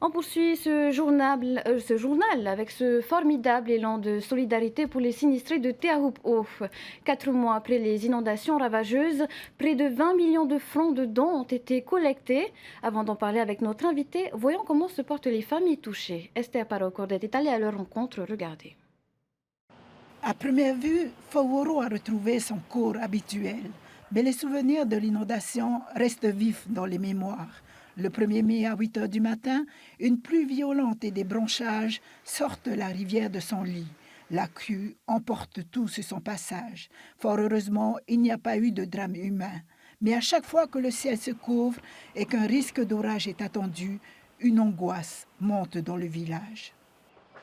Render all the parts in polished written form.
On poursuit ce journal avec ce formidable élan de solidarité pour les sinistrés de Teahupo'o. 4 mois après les inondations ravageuses, près de 20 millions de francs de dons ont été collectés. Avant d'en parler avec notre invité, voyons comment se portent les familles touchées. Esther Parocordet est allée à leur rencontre, regardez. À première vue, Faworo a retrouvé son cours habituel, mais les souvenirs de l'inondation restent vifs dans les mémoires. Le 1er mai à 8 heures du matin, une pluie violente et des branchages sortent la rivière de son lit. La crue emporte tout sur son passage. Fort heureusement, il n'y a pas eu de drame humain. Mais à chaque fois que le ciel se couvre et qu'un risque d'orage est attendu, une angoisse monte dans le village.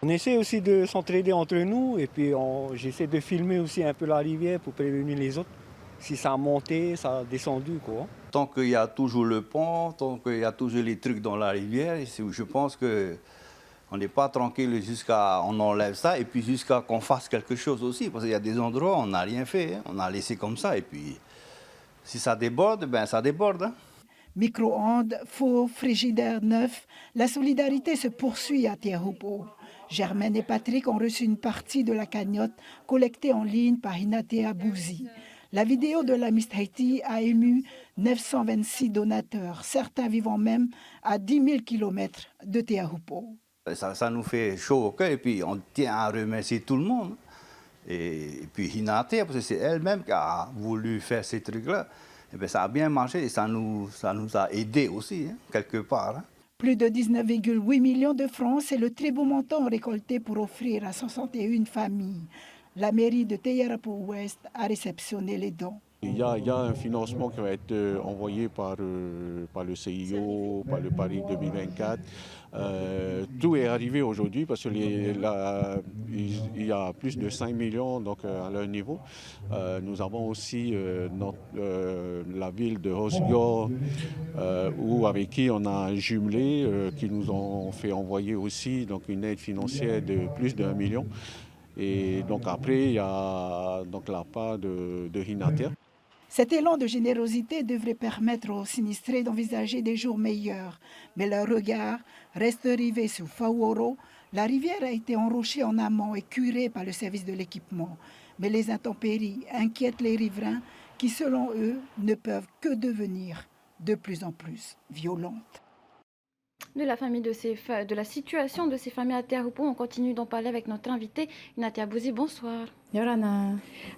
On essaie aussi de s'entraider entre nous et puis j'essaie de filmer aussi un peu la rivière pour prévenir les autres. Si ça a monté, ça a descendu, quoi. Tant qu'il y a toujours le pont, tant qu'il y a toujours les trucs dans la rivière, je pense qu'on n'est pas tranquille jusqu'à on enlève ça et puis jusqu'à qu'on fasse quelque chose aussi. Parce qu'il y a des endroits où on n'a rien fait, hein. On a laissé comme ça et puis si ça déborde, ben ça déborde. Hein. Micro-ondes, four, frigidaire neuf, la solidarité se poursuit à Teahupo'o. Germaine et Patrick ont reçu une partie de la cagnotte collectée en ligne par Hinatea Bouzi. La vidéo de la Miss Haiti a ému 926 donateurs, certains vivant même à 10 000 km de Teahupo'o. Ça nous fait chaud au cœur et puis on tient à remercier tout le monde. Et puis Hinatea, parce que c'est elle-même qui a voulu faire ces trucs-là. Et bien, ça a bien marché et ça nous a aidés aussi, hein, quelque part. Hein. Plus de 19,8 millions de francs, c'est le très beau montant récolté pour offrir à 61 familles. La mairie de Teyarapo-Ouest a réceptionné les dons. Il y a un financement qui va être envoyé par le CIO, par le Paris 2024. Tout est arrivé aujourd'hui parce qu'il y a plus de 5 millions donc, à leur niveau. Nous avons aussi la ville de Hosgor avec qui on a jumelé, qui nous ont fait envoyer aussi donc, une aide financière de plus d'1 million. Et donc après, il y a donc, la part de Hinatea. Cet élan de générosité devrait permettre aux sinistrés d'envisager des jours meilleurs. Mais leur regard reste rivé sur Faworo. La rivière a été enrochée en amont et curée par le service de l'équipement. Mais les intempéries inquiètent les riverains qui, selon eux, ne peuvent que devenir de plus en plus violentes. De la situation de ces familles à Teahupo'o, on continue d'en parler avec notre invité, Hinatea Bouzi. Bonsoir. Yorana.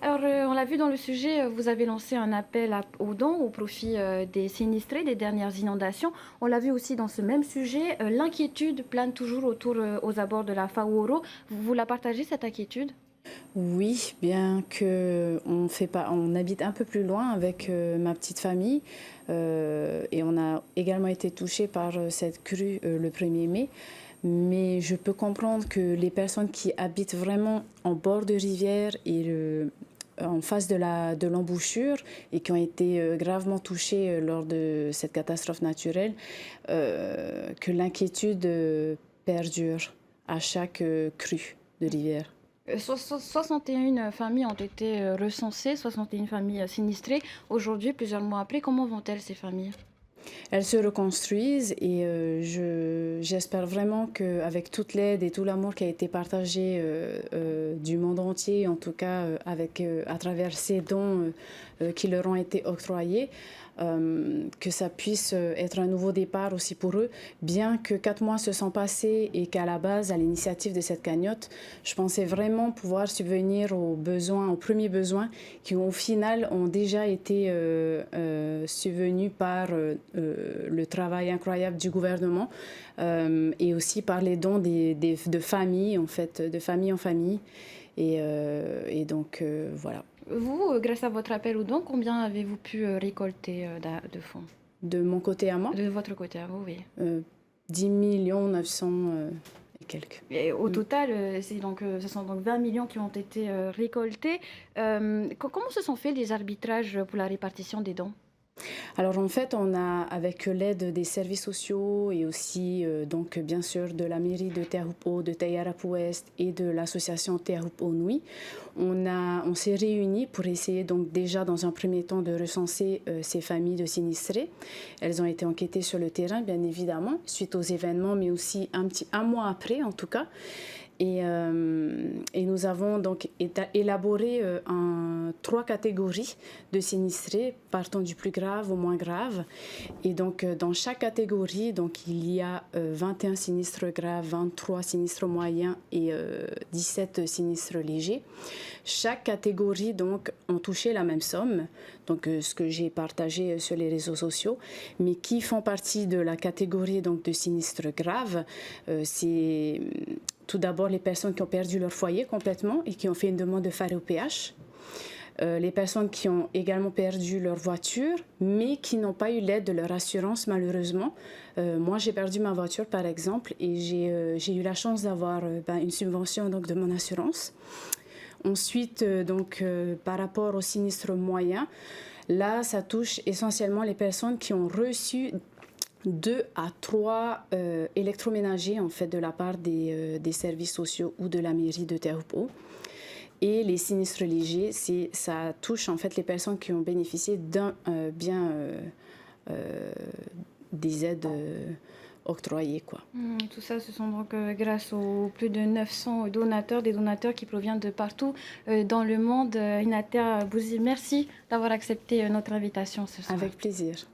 Alors, on l'a vu dans le sujet, vous avez lancé un appel aux dons au profit des sinistrés des dernières inondations. On l'a vu aussi dans ce même sujet, l'inquiétude plane toujours aux abords de la Faworo. Vous la partagez, cette inquiétude ? Oui, bien on habite un peu plus loin avec ma petite famille et on a également été touché par cette crue le 1er mai. Mais je peux comprendre que les personnes qui habitent vraiment en bord de rivière et en face de l'embouchure et qui ont été gravement touchées lors de cette catastrophe naturelle, que l'inquiétude perdure à chaque crue de rivière. 61 familles ont été recensées, 61 familles sinistrées. Aujourd'hui, plusieurs mois après, comment vont-elles ces familles ? Elles se reconstruisent et j'espère vraiment qu'avec toute l'aide et tout l'amour qui a été partagé du monde entier, en tout cas à travers ces dons qui leur ont été octroyés, que ça puisse être un nouveau départ aussi pour eux, bien que 4 mois se sont passés et qu'à la base, à l'initiative de cette cagnotte, je pensais vraiment pouvoir subvenir aux premiers besoins qui au final ont déjà été subvenus par le travail incroyable du gouvernement et aussi par les dons de familles, en fait, de famille en famille. Et donc, voilà. Vous, grâce à votre appel aux dons, combien avez-vous pu récolter de fonds ? De mon côté à moi ? De votre côté à vous, oui. 10 900 et quelques. Et au total, ce sont donc 20 millions qui ont été récoltés. Comment se sont faits les arbitrages pour la répartition des dons ? Alors en fait, on a, avec l'aide des services sociaux et aussi donc bien sûr de la mairie de Teahupo, de Tayarap Ouest et de l'association Teahupo Nui, on s'est réunis pour essayer donc déjà dans un premier temps de recenser ces familles de sinistrés. Elles ont été enquêtées sur le terrain bien évidemment suite aux événements, mais aussi un mois après en tout cas. Et nous avons donc élaboré 3 catégories de sinistrés, partant du plus grave au moins grave. Et donc, dans chaque catégorie, donc, il y a 21 sinistres graves, 23 sinistres moyens et 17 sinistres légers. Chaque catégorie donc, ont touché la même somme, donc, ce que j'ai partagé sur les réseaux sociaux, mais qui font partie de la catégorie donc, de sinistres graves. C'est tout d'abord les personnes qui ont perdu leur foyer complètement et qui ont fait une demande de faire OPH. Les personnes qui ont également perdu leur voiture, mais qui n'ont pas eu l'aide de leur assurance malheureusement. Moi, j'ai perdu ma voiture par exemple et j'ai eu la chance d'avoir une subvention donc, de mon assurance. Ensuite, par rapport au sinistre moyen, là, ça touche essentiellement les personnes qui ont reçu 2 à 3 électroménagers en fait, de la part des services sociaux ou de la mairie de Teahupo. Et les sinistres légers, ça touche en fait les personnes qui ont bénéficié des aides octroyées. Quoi. Tout ça, ce sont donc grâce aux plus de 900 donateurs, des donateurs qui proviennent de partout dans le monde. Inatea Bouzi, merci d'avoir accepté notre invitation ce soir. Avec plaisir.